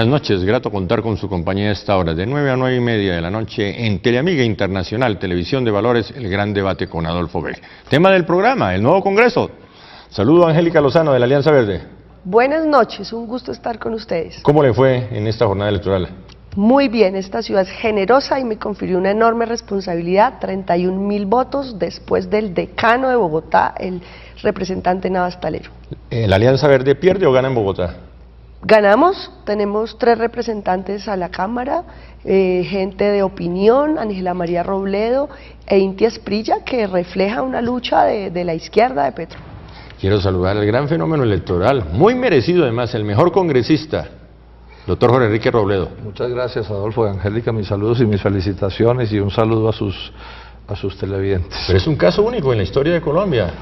Buenas noches, grato contar con su compañía a esta hora, de 9 a 9 y media de la noche, en Teleamiga Internacional, Televisión de Valores, el gran debate con Adolfo Beck. Tema del programa, el nuevo Congreso. Saludo a Angélica Lozano, de la Alianza Verde. Buenas noches, un gusto estar con ustedes. ¿Cómo le fue en esta jornada electoral? Muy bien, esta ciudad es generosa y me confirió una enorme responsabilidad, 31.000 votos después del decano de Bogotá, el representante Navas Talero. ¿La Alianza Verde pierde o gana en Bogotá? Ganamos, tenemos 3 representantes a la Cámara, gente de opinión, Ángela María Robledo e Inti Asprilla, que refleja una lucha de la izquierda de Petro. Quiero saludar al gran fenómeno electoral, muy merecido además, el mejor congresista, doctor Jorge Enrique Robledo. Muchas gracias, Adolfo y Angélica, mis saludos y mis felicitaciones y un saludo a sus televidentes. Pero es un caso único en la historia de Colombia.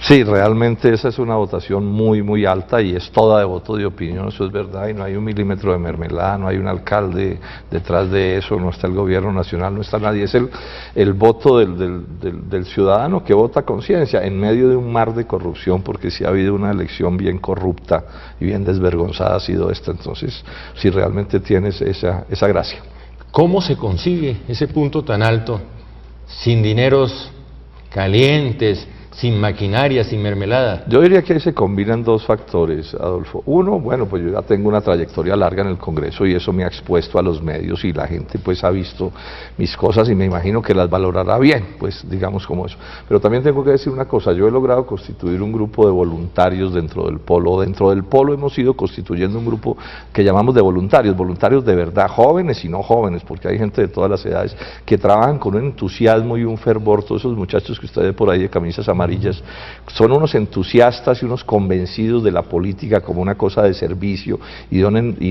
Sí, realmente esa es una votación muy alta y es toda de voto de opinión, eso es verdad, y no hay un milímetro de mermelada, no hay un alcalde detrás de eso, no está el gobierno nacional, no está nadie, es el voto del ciudadano que vota con conciencia en medio de un mar de corrupción, porque sí ha habido una elección bien corrupta y bien desvergonzada ha sido esta, entonces sí realmente tienes esa gracia. ¿Cómo se consigue ese punto tan alto sin dineros calientes, sin maquinaria, sin mermelada? Yo diría que ahí se combinan 2 factores, Adolfo. Uno, bueno, pues yo ya tengo una trayectoria larga en el Congreso y eso me ha expuesto a los medios y la gente pues ha visto mis cosas y me imagino que las valorará bien, pues digamos como eso. Pero también tengo que decir una cosa, yo he logrado constituir un grupo de voluntarios dentro del Polo. Dentro del Polo hemos ido constituyendo un grupo que llamamos de voluntarios de verdad, jóvenes y no jóvenes, porque hay gente de todas las edades que trabajan con un entusiasmo y un fervor. Todos esos muchachos que usted ve por ahí de camisas amarillas son unos entusiastas y unos convencidos de la política como una cosa de servicio y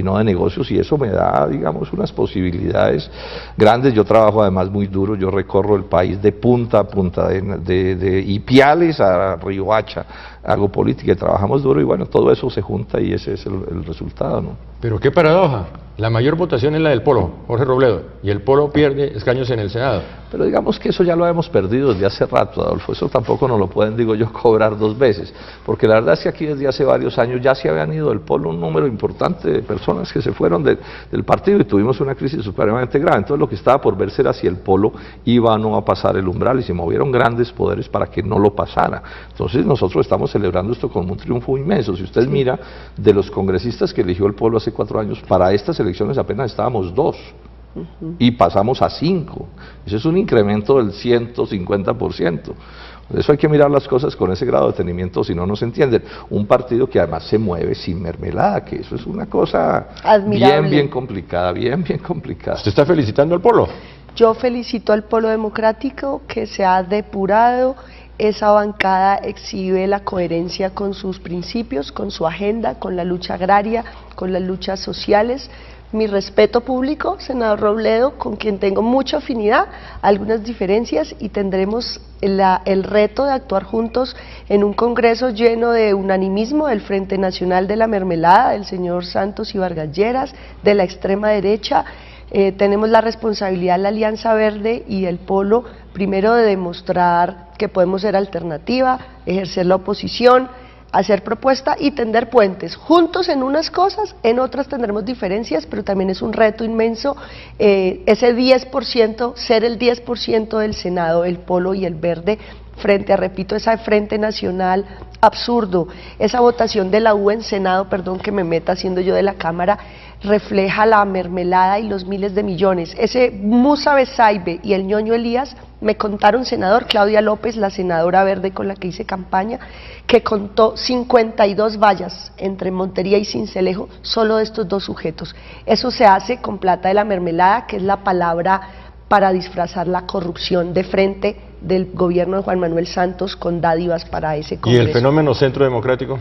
no de negocios, y eso me da, digamos, unas posibilidades grandes. Yo trabajo además muy duro, yo recorro el país de punta a punta, de Ipiales a Riohacha, hago política y trabajamos duro y bueno, todo eso se junta y ese es el resultado, ¿no? Pero qué paradoja, la mayor votación es la del Polo, Jorge Robledo, y el Polo pierde escaños en el Senado. Pero digamos que eso ya lo hemos perdido desde hace rato, Adolfo, eso tampoco nos lo pueden, digo yo, cobrar 2 veces, porque la verdad es que aquí desde hace varios años ya se habían ido del Polo un número importante de personas que se fueron del partido y tuvimos una crisis supremamente grave. Entonces lo que estaba por verse era si el Polo iba o no a pasar el umbral y se movieron grandes poderes para que no lo pasara. Entonces nosotros estamos celebrando esto como un triunfo inmenso. Si usted mira, de los congresistas que eligió el Polo hace 4 años, para estas elecciones apenas estábamos 2. Y pasamos a 5, eso es un incremento del 150%. Por eso hay que mirar las cosas con ese grado de detenimiento, si no, no se entienden. Un partido que además se mueve sin mermelada, que eso es una cosa admirable, bien complicada, bien complicada. ¿Usted está felicitando al Polo? Yo felicito al Polo Democrático que se ha depurado. Esa bancada exhibe la coherencia con sus principios, con su agenda, con la lucha agraria, con las luchas sociales. Mi respeto público, senador Robledo, con quien tengo mucha afinidad, algunas diferencias y tendremos el reto de actuar juntos en un Congreso lleno de unanimismo del Frente Nacional de la Mermelada, del señor Santos y Vargas Lleras, de la extrema derecha. Tenemos la responsabilidad, la Alianza Verde y el Polo, primero de demostrar que podemos ser alternativa, ejercer la oposición, hacer propuesta y tender puentes, juntos en unas cosas, en otras tendremos diferencias, pero también es un reto inmenso, ese 10%, ser el 10% del Senado, el Polo y el Verde, frente a, repito, ese Frente Nacional absurdo. Esa votación de la U en Senado, perdón que me meta siendo yo de la Cámara, refleja la mermelada y los miles de millones. Ese Musa Besaibe y el ñoño Elías, me contaron, senador, Claudia López, la senadora verde con la que hice campaña, que contó 52 vallas entre Montería y Sincelejo, solo de estos 2 sujetos. Eso se hace con plata de la mermelada, que es la palabra para disfrazar la corrupción de frente del gobierno de Juan Manuel Santos con dádivas para ese Congreso. ¿Y el fenómeno Centro Democrático?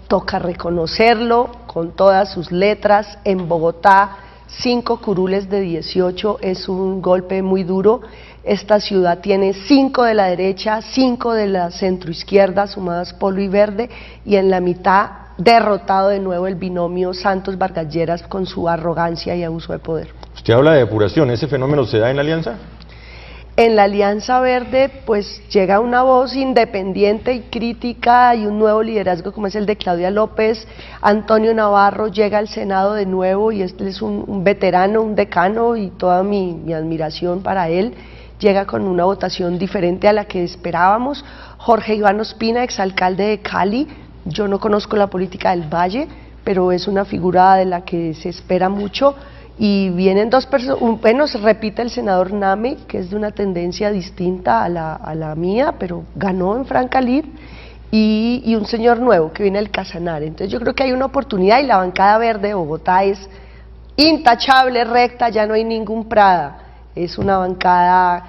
Toca reconocerlo con todas sus letras. En Bogotá, 5 curules de 18 es un golpe muy duro. Esta ciudad tiene 5 de la derecha, 5 de la centroizquierda, sumadas Polo y Verde, y en la mitad derrotado de nuevo el binomio Santos-Vargas Lleras con su arrogancia y abuso de poder. Usted habla de depuración, ¿ese fenómeno se da en la Alianza? En la Alianza Verde pues llega una voz independiente y crítica y un nuevo liderazgo como es el de Claudia López. Antonio Navarro llega al Senado de nuevo y él es un veterano, un decano, y toda mi admiración para él. Llega con una votación diferente a la que esperábamos. Jorge Iván Ospina, exalcalde de Cali. Yo no conozco la política del Valle, pero es una figura de la que se espera mucho. Y vienen dos personas, bueno, se repite el senador Name, que es de una tendencia distinta a la mía, pero ganó en Franca Lid, y un señor nuevo que viene del Casanare. Entonces yo creo que hay una oportunidad, y la bancada verde de Bogotá es intachable, recta, ya no hay ningún Prada, es una bancada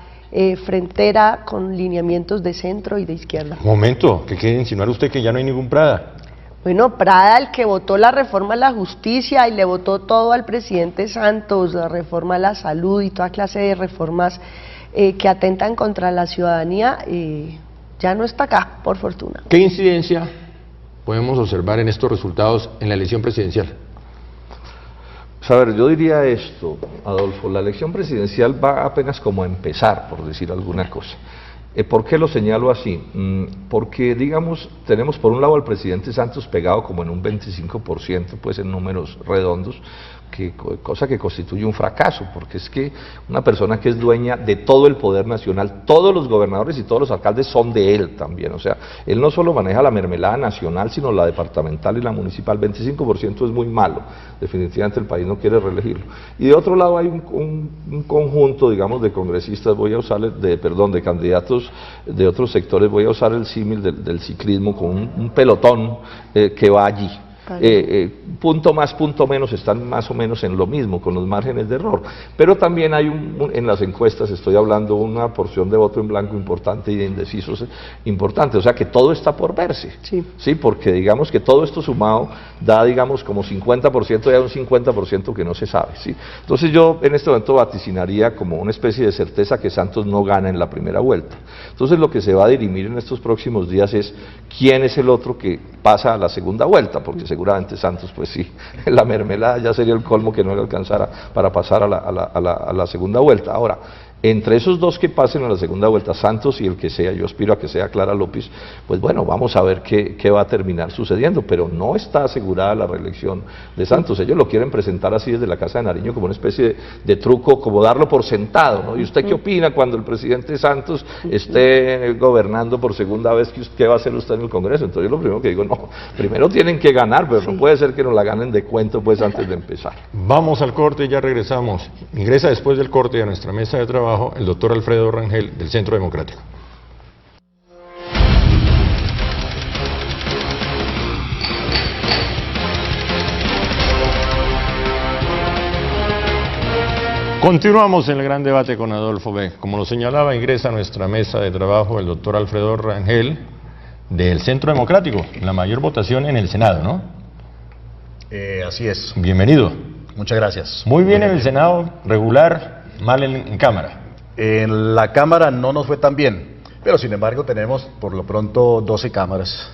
frentera con lineamientos de centro y de izquierda. Momento, ¿qué quiere insinuar usted que ya no hay ningún Prada? Bueno, Prada, el que votó la reforma a la justicia y le votó todo al presidente Santos, la reforma a la salud y toda clase de reformas que atentan contra la ciudadanía, ya no está acá, por fortuna. ¿Qué incidencia podemos observar en estos resultados en la elección presidencial? Pues a ver, yo diría esto, Adolfo, la elección presidencial va apenas como a empezar, por decir alguna cosa. ¿Por qué lo señalo así? Porque, digamos, tenemos por un lado al presidente Santos pegado como en un 25%, pues en números redondos, cosa que constituye un fracaso, porque es que una persona que es dueña de todo el poder nacional, todos los gobernadores y todos los alcaldes son de él también, o sea, él no solo maneja la mermelada nacional, sino la departamental y la municipal. 25% es muy malo, definitivamente el país no quiere reelegirlo. Y de otro lado hay un conjunto, digamos, de congresistas, de candidatos de otros sectores, voy a usar el símil del ciclismo, con un pelotón que va allí. Punto más, punto menos, están más o menos en lo mismo, con los márgenes de error, pero también hay en las encuestas, estoy hablando, una porción de voto en blanco importante y de indecisos importante, o sea que todo está por verse, sí, porque digamos que todo esto sumado da, digamos, como 50%, y hay un 50% que no se sabe, ¿sí? Entonces yo en este momento vaticinaría como una especie de certeza que Santos no gana en la primera vuelta. Entonces lo que se va a dirimir en estos próximos días es quién es el otro que pasa a la segunda vuelta, porque seguramente Santos, pues sí, la mermelada ya sería el colmo que no le alcanzara para pasar a la segunda vuelta. Ahora, entre esos dos que pasen a la segunda vuelta, Santos y el que sea, yo aspiro a que sea Clara López, pues bueno, vamos a ver qué va a terminar sucediendo, pero no está asegurada la reelección de Santos. Ellos lo quieren presentar así desde la Casa de Nariño como una especie de truco, como darlo por sentado, ¿no? ¿Y usted qué opina cuando el presidente Santos esté gobernando por segunda vez? ¿Qué va a hacer usted en el Congreso? Entonces yo lo primero que digo, no, primero tienen que ganar, pero no puede ser que nos la ganen de cuento pues antes de empezar. Vamos al corte y ya regresamos. Ingresa después del corte a nuestra mesa de trabajo el doctor Alfredo Rangel del Centro Democrático. Continuamos en el gran debate con Adolfo B. Como lo señalaba, ingresa a nuestra mesa de trabajo el doctor Alfredo Rangel del Centro Democrático, la mayor votación en el Senado, ¿no? Así es. Bienvenido. Muchas gracias. Muy bien en el Senado, regular, mal en Cámara. En la Cámara no nos fue tan bien, pero sin embargo tenemos por lo pronto 12 cámaras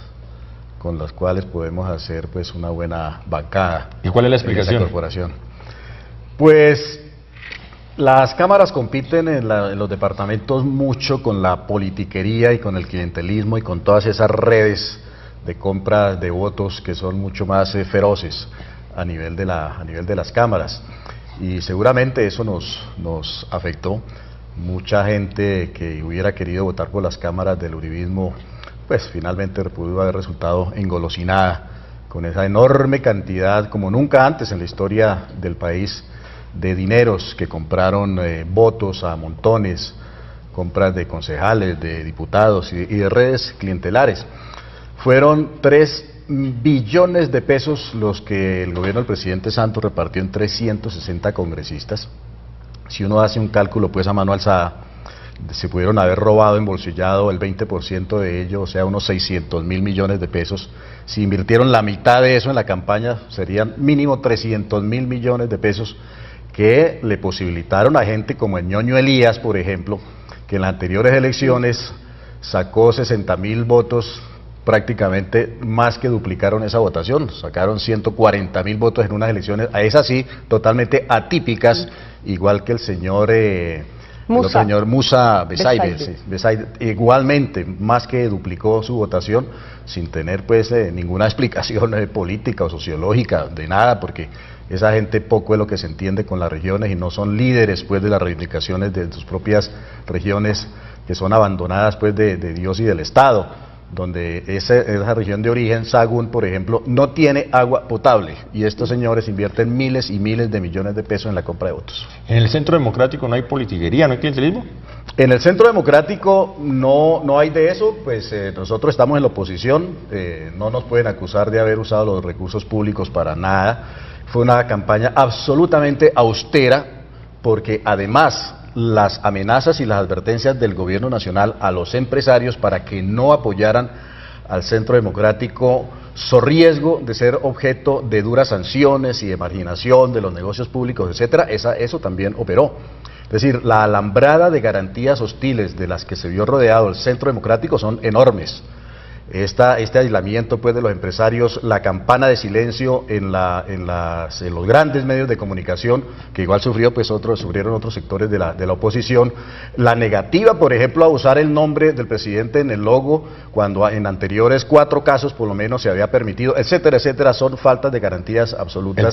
con las cuales podemos hacer pues una buena bancada. ¿Y cuál es la explicación? En esa corporación. Pues las cámaras compiten en los departamentos mucho con la politiquería y con el clientelismo y con todas esas redes de compra de votos que son mucho más feroces a nivel de las cámaras, y seguramente eso nos afectó. Mucha gente que hubiera querido votar por las cámaras del uribismo, pues finalmente pudo haber resultado engolosinada con esa enorme cantidad, como nunca antes en la historia del país, de dineros que compraron votos a montones, compras de concejales, de diputados y de redes clientelares. Fueron 3 billones de pesos los que el gobierno del presidente Santos repartió en 360 congresistas. Si uno hace un cálculo pues a mano alzada, se pudieron haber robado, embolsillado el 20% de ello, o sea, unos 600.000 millones de pesos. Si invirtieron la mitad de eso en la campaña, serían mínimo 300.000 millones de pesos que le posibilitaron a gente como el ñoño Elías, por ejemplo, que en las anteriores elecciones sacó 60.000 votos, prácticamente más que duplicaron esa votación, sacaron 140.000 votos en unas elecciones, a esas sí, totalmente atípicas, igual que el señor el otro señor Musa Besaide. Besaide, igualmente, más que duplicó su votación, sin tener pues ninguna explicación política o sociológica de nada, porque esa gente poco es lo que se entiende con las regiones y no son líderes pues de las reivindicaciones de sus propias regiones, que son abandonadas pues de Dios y del Estado, donde esa región de origen, Sagún, por ejemplo, no tiene agua potable, y estos señores invierten miles y miles de millones de pesos en la compra de votos. ¿En el Centro Democrático no hay politiquería, no hay clientelismo? En el Centro Democrático no hay de eso, pues nosotros estamos en la oposición, no nos pueden acusar de haber usado los recursos públicos para nada. Fue una campaña absolutamente austera, porque además las amenazas y las advertencias del gobierno nacional a los empresarios para que no apoyaran al Centro Democrático, so riesgo de ser objeto de duras sanciones y de marginación de los negocios públicos, etcétera, eso también operó. Es decir, la alambrada de garantías hostiles de las que se vio rodeado el Centro Democrático son enormes. Este aislamiento pues de los empresarios, la campana de silencio en los grandes medios de comunicación, que igual sufrieron otros sectores de la oposición, la negativa, por ejemplo, a usar el nombre del presidente en el logo, cuando en anteriores 4 casos por lo menos se había permitido, etcétera, etcétera, son faltas de garantías absolutas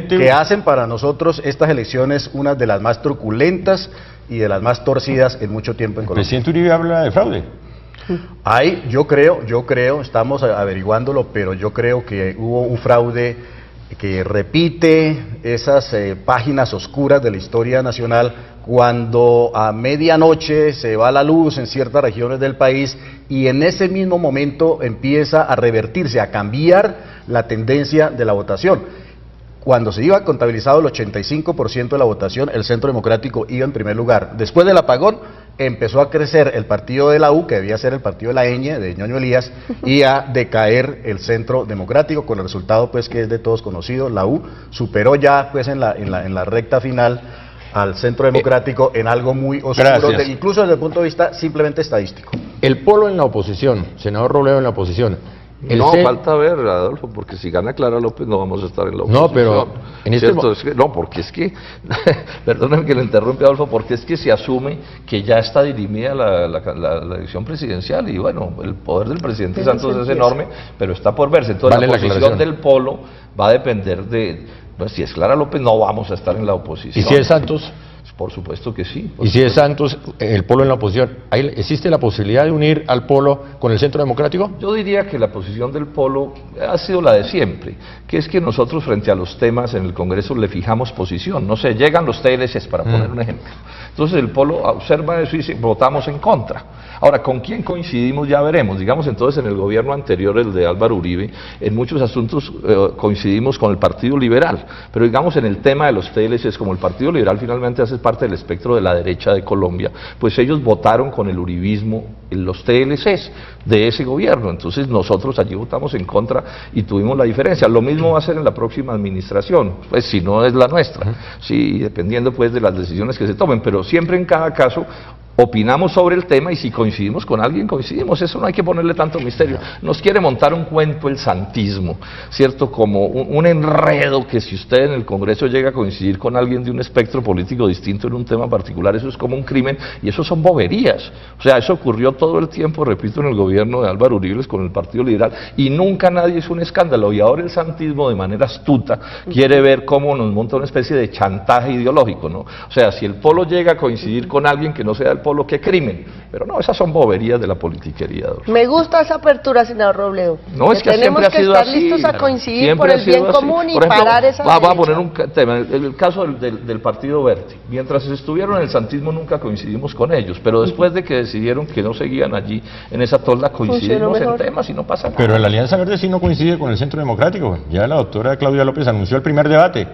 que hacen para nosotros estas elecciones una de las más truculentas y de las más torcidas en mucho tiempo en Colombia. ¿El presidente Uribe habla de fraude? Yo creo, estamos averiguándolo, pero yo creo que hubo un fraude que repite esas páginas oscuras de la historia nacional, cuando a medianoche se va la luz en ciertas regiones del país y en ese mismo momento empieza a revertirse, a cambiar la tendencia de la votación. Cuando se iba contabilizado el 85% de la votación, el Centro Democrático iba en primer lugar. Después del apagón, empezó a crecer el partido de la U, que debía ser el partido de la Ñ, de Ñoño Elías, y a decaer el Centro Democrático, con el resultado pues que es de todos conocido. La U superó ya pues en la recta final al Centro Democrático en algo muy oscuro, incluso desde el punto de vista simplemente estadístico. El polo en la oposición, senador Robledo en la oposición. Falta ver, Adolfo, porque si gana Clara López no vamos a estar en la oposición. No, pero en porque es que, perdónenme que le interrumpa, Adolfo, porque es que se asume que ya está dirimida la elección presidencial y bueno, el poder del presidente Santos es enorme, pero está por verse. Entonces la posición del polo va a depender de, pues, si es Clara López no vamos a estar en la oposición. ¿Y si es Santos? Por supuesto que sí. ¿Y si es Santos el polo en la oposición? ¿Existe la posibilidad de unir al polo con el Centro Democrático? Yo diría que la posición del polo ha sido la de siempre, que es que nosotros frente a los temas en el Congreso le fijamos posición. No sé, llegan los TLCs, para poner un ejemplo. Entonces el polo observa eso y dice, votamos en contra. Ahora, ¿con quién coincidimos? Ya veremos. Digamos entonces en el gobierno anterior, el de Álvaro Uribe, en muchos asuntos coincidimos con el Partido Liberal, pero digamos en el tema de los TLCs, como el Partido Liberal finalmente hace parte del espectro de la derecha de Colombia, pues ellos votaron con el uribismo en los TLCs de ese gobierno, entonces nosotros allí votamos en contra y tuvimos la diferencia. Lo mismo va a ser en la próxima administración, pues si no es la nuestra, sí, dependiendo pues de las decisiones que se tomen, pero siempre en cada caso opinamos sobre el tema y si coincidimos con alguien, coincidimos, eso no hay que ponerle tanto misterio. Nos quiere montar un cuento el santismo, ¿cierto? Como un enredo que si usted en el Congreso llega a coincidir con alguien de un espectro político distinto en un tema particular, eso es como un crimen y eso son boberías. O sea, eso ocurrió todo el tiempo, repito, en el gobierno de Álvaro Uribe con el Partido Liberal y nunca nadie hizo un escándalo y ahora el santismo de manera astuta quiere ver cómo nos monta una especie de chantaje ideológico, ¿no? O sea, si el polo llega a coincidir con alguien que no sea el polo, qué crimen, pero no, esas son boberías de la politiquería. Me gusta esa apertura, senador Robledo. No, es que tenemos siempre que ha sido estar así, listos a coincidir siempre por el bien común y por ejemplo, parar esa va a poner un tema, el caso del Partido Verde. Mientras estuvieron en el santismo nunca coincidimos con ellos, pero después de que decidieron que no seguían allí en esa tolda, coincidimos en temas y no pasa nada. Pero la Alianza Verde sí no coincide con el Centro Democrático. Ya la doctora Claudia López anunció el primer debate.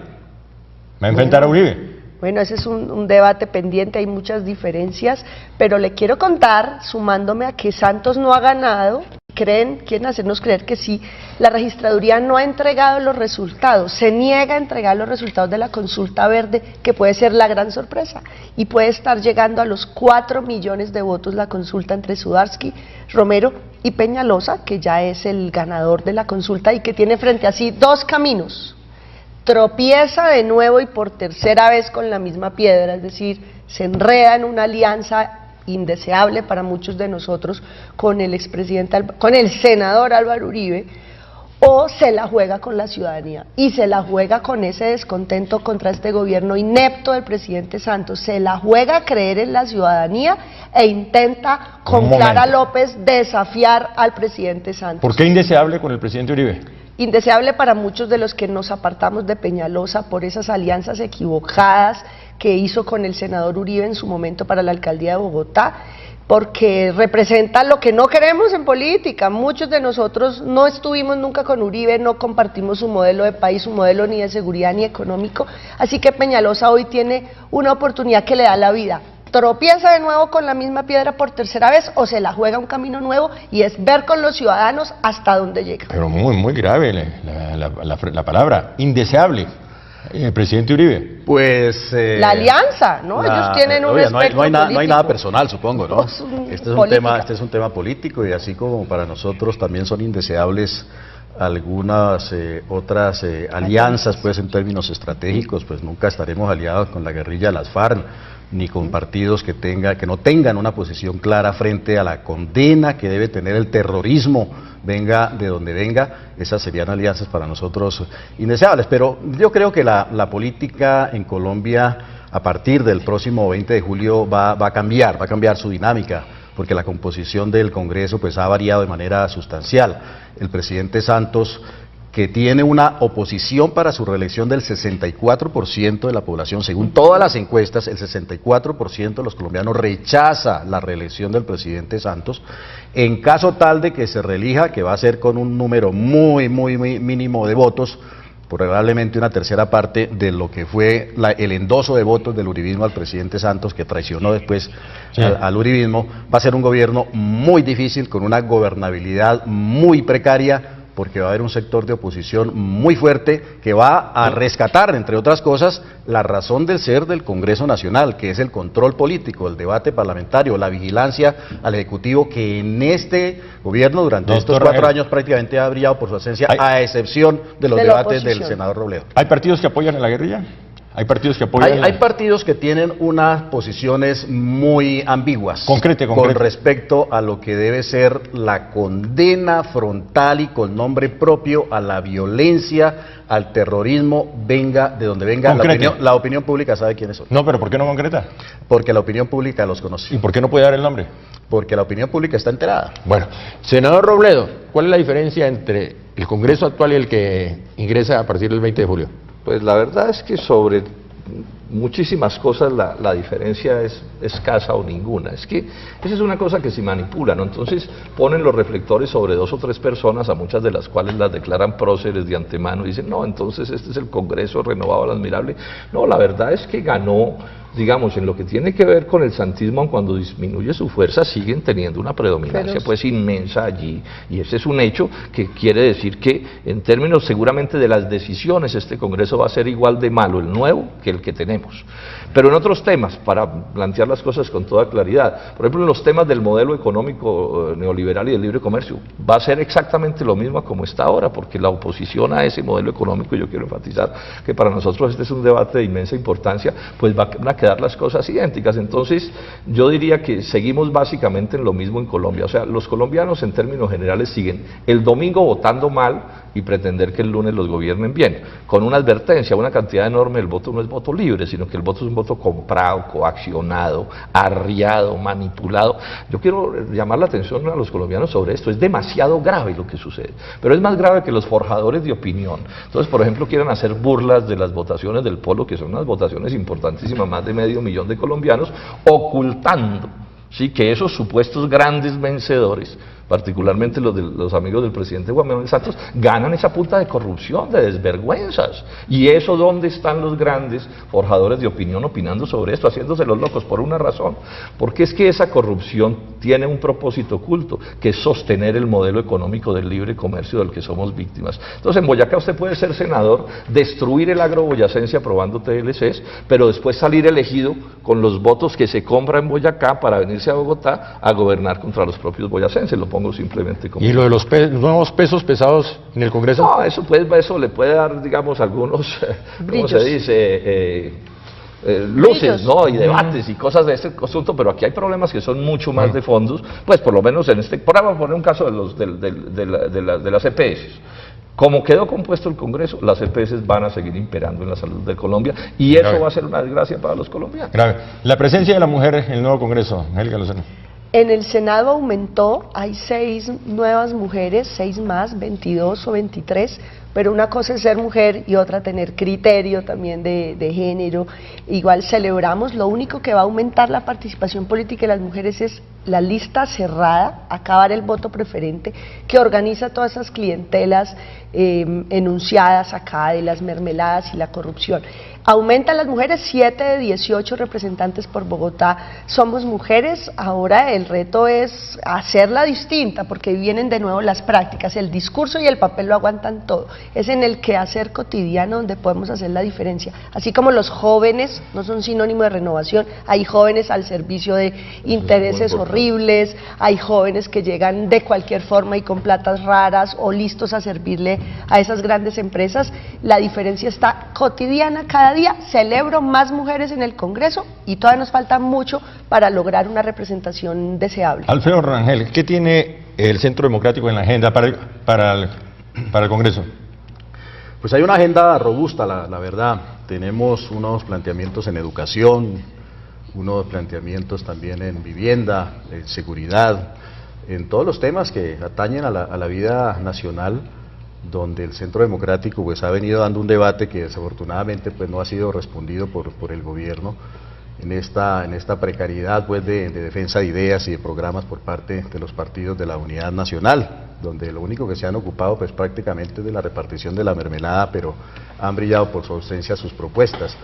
Va a enfrentar a Uribe. Bueno, ese es un debate pendiente, hay muchas diferencias, pero le quiero contar, sumándome a que Santos no ha ganado, quieren hacernos creer que sí, la registraduría no ha entregado los resultados, se niega a entregar los resultados de la consulta verde, que puede ser la gran sorpresa, y puede estar llegando a los 4 millones de votos la consulta entre Sudarsky, Romero y Peñalosa, que ya es el ganador de la consulta y que tiene frente a sí 2 caminos. Tropieza de nuevo y por tercera vez con la misma piedra, es decir, se enreda en una alianza indeseable para muchos de nosotros con el con el senador Álvaro Uribe, o se la juega con la ciudadanía y se la juega con ese descontento contra este gobierno inepto del presidente Santos, se la juega a creer en la ciudadanía e intenta con Clara López desafiar al presidente Santos. ¿Por qué indeseable con el presidente Uribe? Indeseable para muchos de los que nos apartamos de Peñalosa por esas alianzas equivocadas que hizo con el senador Uribe en su momento para la alcaldía de Bogotá, porque representa lo que no queremos en política. Muchos de nosotros no estuvimos nunca con Uribe, no compartimos su modelo de país, su modelo ni de seguridad ni económico, así que Peñalosa hoy tiene una oportunidad que le da la vida. Tropieza de nuevo con la misma piedra por tercera vez o se la juega un camino nuevo, y es ver con los ciudadanos hasta dónde llega. Pero muy grave la palabra, indeseable. El presidente Uribe. Pues la alianza, ¿no? Ellos tienen un espectro no hay político. nada personal, supongo, ¿no? Este es un tema político, y así como para nosotros también son indeseables algunas otras alianzas, pues en términos estratégicos, pues nunca estaremos aliados con la guerrilla de las FARC, ni con partidos que no tengan una posición clara frente a la condena que debe tener el terrorismo, venga de donde venga. Esas serían alianzas para nosotros indeseables. Pero yo creo que la política en Colombia a partir del próximo 20 de julio va a cambiar su dinámica, porque la composición del Congreso pues ha variado de manera sustancial. El presidente Santos, que tiene una oposición para su reelección del 64% de la población, según todas las encuestas, el 64% de los colombianos rechaza la reelección del presidente Santos. En caso tal de que se reelija, que va a ser con un número muy mínimo de votos, probablemente una tercera parte de lo que fue el endoso de votos del uribismo al presidente Santos, que traicionó después al uribismo, va a ser un gobierno muy difícil, con una gobernabilidad muy precaria, porque va a haber un sector de oposición muy fuerte que va a rescatar, entre otras cosas, la razón del ser del Congreso Nacional, que es el control político, el debate parlamentario, la vigilancia al Ejecutivo, que en este gobierno durante estos 4 años prácticamente ha brillado por su ausencia, a excepción de los debates del senador Robledo. ¿Hay partidos que apoyan a la guerrilla? ¿Hay partidos que apoyan? Hay partidos que tienen unas posiciones muy ambiguas. Concrete. Con respecto a lo que debe ser la condena frontal y con nombre propio a la violencia, al terrorismo, venga de donde venga. La opinión pública sabe quiénes son. No, pero ¿por qué no concreta? Porque la opinión pública los conoce. ¿Y por qué no puede dar el nombre? Porque la opinión pública está enterada. Bueno, senador Robledo, ¿cuál es la diferencia entre el Congreso actual y el que ingresa a partir del 20 de julio? Pues la verdad es que sobre muchísimas cosas la diferencia es escasa o ninguna. Es que esa es una cosa que se manipula, ¿no? Entonces ponen los reflectores sobre 2 o 3 personas, a muchas de las cuales las declaran próceres de antemano, y dicen, no, entonces este es el Congreso renovado al admirable. No, la verdad es que ganó, digamos, en lo que tiene que ver con el santismo, aun cuando disminuye su fuerza, siguen teniendo una predominancia pues inmensa allí, y ese es un hecho que quiere decir que en términos seguramente de las decisiones, este Congreso va a ser igual de malo el nuevo que el que tenemos. Pero en otros temas, para plantear las cosas con toda claridad, por ejemplo en los temas del modelo económico neoliberal y del libre comercio, va a ser exactamente lo mismo como está ahora, porque la oposición a ese modelo económico, yo quiero enfatizar que para nosotros este es un debate de inmensa importancia, pues van a quedar las cosas idénticas. Entonces yo diría que seguimos básicamente en lo mismo en Colombia. O sea, los colombianos en términos generales siguen el domingo votando mal y pretender que el lunes los gobiernen bien, con una advertencia, una cantidad enorme. El voto no es voto libre, sino que el voto es un voto comprado, coaccionado, arriado, manipulado. Yo quiero llamar la atención a los colombianos sobre esto. Es demasiado grave lo que sucede, pero es más grave que los forjadores de opinión. Entonces, por ejemplo, quieren hacer burlas de las votaciones del Polo, que son unas votaciones importantísimas, más de 500.000 de colombianos, ocultando, ¿sí?, que esos supuestos grandes vencedores, particularmente los amigos del presidente Juan Manuel Santos, ganan esa punta de corrupción, de desvergüenzas. Y eso, ¿dónde están los grandes forjadores de opinión opinando sobre esto, haciéndose los locos? Por una razón, porque es que esa corrupción tiene un propósito oculto, que es sostener el modelo económico del libre comercio del que somos víctimas. Entonces, en Boyacá usted puede ser senador, destruir el agro boyacense aprobando TLCs, pero después salir elegido con los votos que se compra en Boyacá para venirse a Bogotá a gobernar contra los propios boyacenses. Lo pongo simplemente como... ¿Y lo de los nuevos pesos pesados en el Congreso? No, eso le puede dar, digamos, algunos, ¿cómo se dice? luces, ¿no? Y debates y cosas de este asunto, pero aquí hay problemas que son mucho más de fondos, pues por lo menos en este, por poner un caso de las EPS. Como quedó compuesto el Congreso, las EPS van a seguir imperando en la salud de Colombia y eso va a ser una desgracia para los colombianos. Grave. La presencia de la mujer en el nuevo Congreso, Angélica Lozano. En el Senado aumentó, hay 6 nuevas mujeres, 6 más, 22 o 23, pero una cosa es ser mujer y otra tener criterio también de género. Igual celebramos, lo único que va a aumentar la participación política de las mujeres es la lista cerrada, acabar el voto preferente, que organiza todas esas clientelas enunciadas acá de las mermeladas y la corrupción. Aumentan las mujeres, 7 de 18 representantes por Bogotá somos mujeres. Ahora el reto es hacerla distinta, porque vienen de nuevo las prácticas, el discurso y el papel lo aguantan todo. Es en el quehacer cotidiano donde podemos hacer la diferencia. Así como los jóvenes no son sinónimo de renovación, hay jóvenes al servicio de intereses horribles, hay jóvenes que llegan de cualquier forma y con platas raras o listos a servirle a esas grandes empresas. La diferencia está cotidiana cada día. Celebro más mujeres en el Congreso y todavía nos falta mucho para lograr una representación deseable. Alfredo Rangel, ¿qué tiene el Centro Democrático en la agenda para el Congreso? Pues hay una agenda robusta, la verdad. Tenemos unos planteamientos en educación, unos planteamientos también en vivienda, en seguridad, en todos los temas que atañen a la vida nacional, donde el Centro Democrático pues ha venido dando un debate que desafortunadamente pues no ha sido respondido por el gobierno en esta precariedad pues de defensa de ideas y de programas por parte de los partidos de la Unidad Nacional, donde lo único que se han ocupado pues prácticamente es de la repartición de la mermelada, pero han brillado por su ausencia sus propuestas.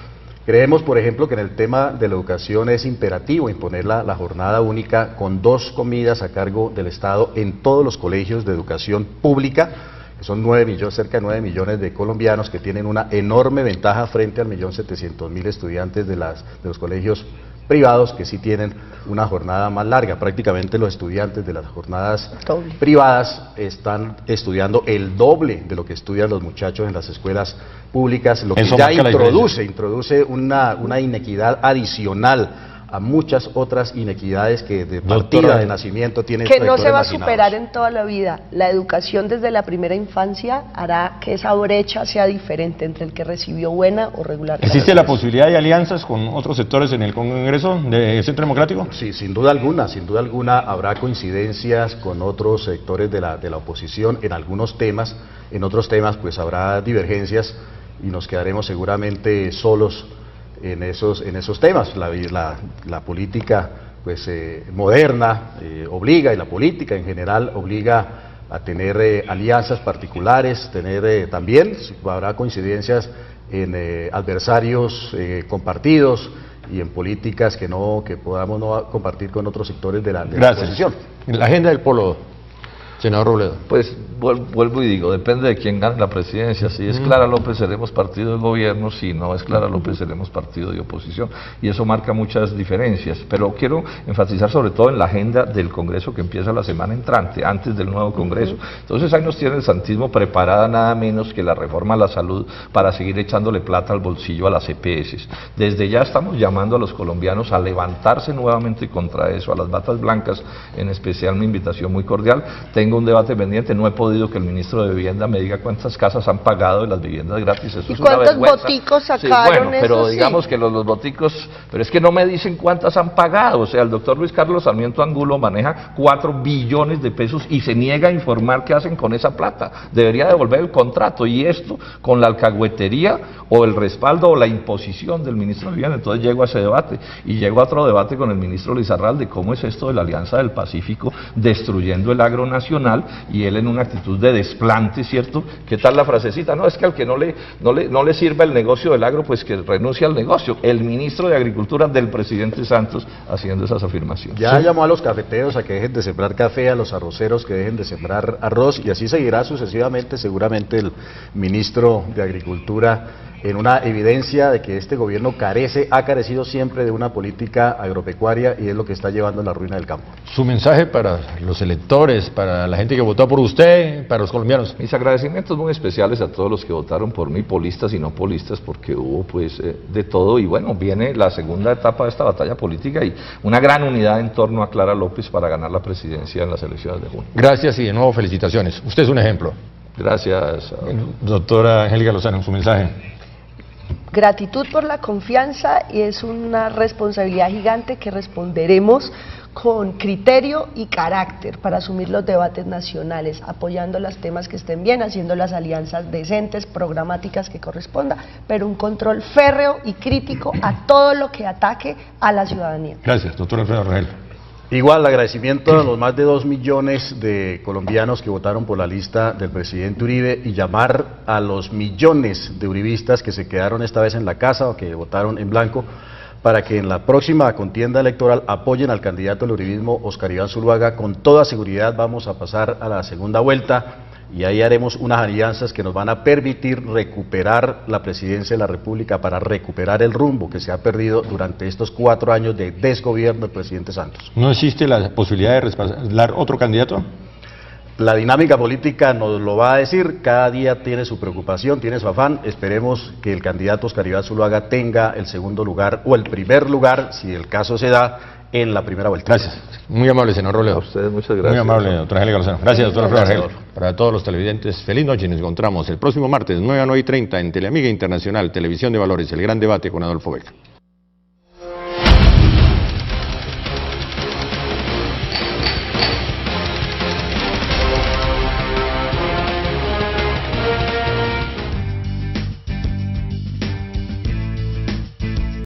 Creemos, por ejemplo, que en el tema de la educación es imperativo imponer la jornada única con 2 comidas a cargo del Estado en todos los colegios de educación pública, que son cerca de 9 millones de colombianos que tienen una enorme ventaja frente al 1.700.000 estudiantes de los colegios privados que sí tienen una jornada más larga. Prácticamente los estudiantes de las jornadas privadas están estudiando el doble de lo que estudian los muchachos en las escuelas públicas, lo que ya introduce una inequidad adicional a muchas otras inequidades que de partida de nacimiento tienen que no se va a superar en toda la vida. La educación desde la primera infancia hará que esa brecha sea diferente entre el que recibió buena o regular. ¿Existe la posibilidad de alianzas con otros sectores en el Congreso del Centro Democrático? Sí, sin duda alguna habrá coincidencias con otros sectores de la oposición en algunos temas, en otros temas pues habrá divergencias y nos quedaremos seguramente solos en esos temas. La política pues moderna obliga, y la política en general obliga a tener alianzas particulares, también habrá coincidencias en adversarios compartidos y en políticas que podamos no compartir con otros sectores de la oposición. La agenda del Polo, senador Robledo. Pues vuelvo y digo, depende de quién gane la presidencia. Si es Clara López, seremos partido de gobierno; si no es Clara López, seremos partido de oposición. Y eso marca muchas diferencias. Pero quiero enfatizar sobre todo en la agenda del Congreso que empieza la semana entrante, antes del nuevo Congreso. Entonces ahí nos tiene el santismo preparada nada menos que la reforma a la salud para seguir echándole plata al bolsillo a las EPS. Desde ya estamos llamando a los colombianos a levantarse nuevamente contra eso, a las batas blancas en especial. Mi invitación muy cordial. Tengo un debate pendiente, no he podido que el ministro de Vivienda me diga cuántas casas han pagado de las viviendas gratis. Eso es una vergüenza. ¿Y cuántos boticos sacaron? Sí, bueno, pero digamos que los boticos, pero es que no me dicen cuántas han pagado. O sea, el doctor Luis Carlos Sarmiento Angulo maneja 4 billones de pesos y se niega a informar qué hacen con esa plata. Debería devolver el contrato, y esto con la alcahuetería o el respaldo o la imposición del ministro de Vivienda. Entonces llego a ese debate y llego a otro debate con el ministro Lizarralde, cómo es esto de la Alianza del Pacífico destruyendo el agro nacional, y él en una actitud de desplante, ¿cierto? ¿Qué tal la frasecita? No, es que al que no le sirva el negocio del agro, pues que renuncie al negocio. El ministro de Agricultura del presidente Santos haciendo esas afirmaciones. Ya llamó a los cafeteros a que dejen de sembrar café, a los arroceros que dejen de sembrar arroz, y así seguirá sucesivamente, seguramente el ministro de Agricultura, en una evidencia de que este gobierno ha carecido siempre de una política agropecuaria, y es lo que está llevando a la ruina del campo. Su mensaje para los electores, para la gente que votó por usted, para los colombianos. Mis agradecimientos muy especiales a todos los que votaron por mí, polistas y no polistas, porque hubo pues de todo, y bueno, viene la segunda etapa de esta batalla política y una gran unidad en torno a Clara López para ganar la presidencia en las elecciones de junio. Gracias y de nuevo felicitaciones. Usted es un ejemplo. Gracias. Doctora Angélica Lozano, su mensaje. Gratitud por la confianza, y es una responsabilidad gigante que responderemos con criterio y carácter para asumir los debates nacionales, apoyando los temas que estén bien, haciendo las alianzas decentes, programáticas que corresponda, pero un control férreo y crítico a todo lo que ataque a la ciudadanía. Gracias, doctor Alfredo Rangel. Igual, agradecimiento a los más de 2 millones de colombianos que votaron por la lista del presidente Uribe, y llamar a los millones de uribistas que se quedaron esta vez en la casa o que votaron en blanco, para que en la próxima contienda electoral apoyen al candidato del uribismo, Oscar Iván Zuluaga. Con toda seguridad vamos a pasar a la segunda vuelta y ahí haremos unas alianzas que nos van a permitir recuperar la presidencia de la República, para recuperar el rumbo que se ha perdido durante estos 4 años de desgobierno del presidente Santos. ¿No existe la posibilidad de respaldar otro candidato? La dinámica política nos lo va a decir, cada día tiene su preocupación, tiene su afán. Esperemos que el candidato Oscar Iván Zuluaga tenga el segundo lugar o el primer lugar, si el caso se da, en la primera vuelta. Gracias. Muy amable, senador Robledo. A ustedes muchas gracias. Muy amable, doctora Angélica Lozano. Gracias, doctor Alfredo Rangel. Para todos los televidentes, feliz noche. Nos encontramos el próximo martes, 9 a 9:30 en Teleamiga Internacional, Televisión de Valores, el gran debate con Adolfo Becker.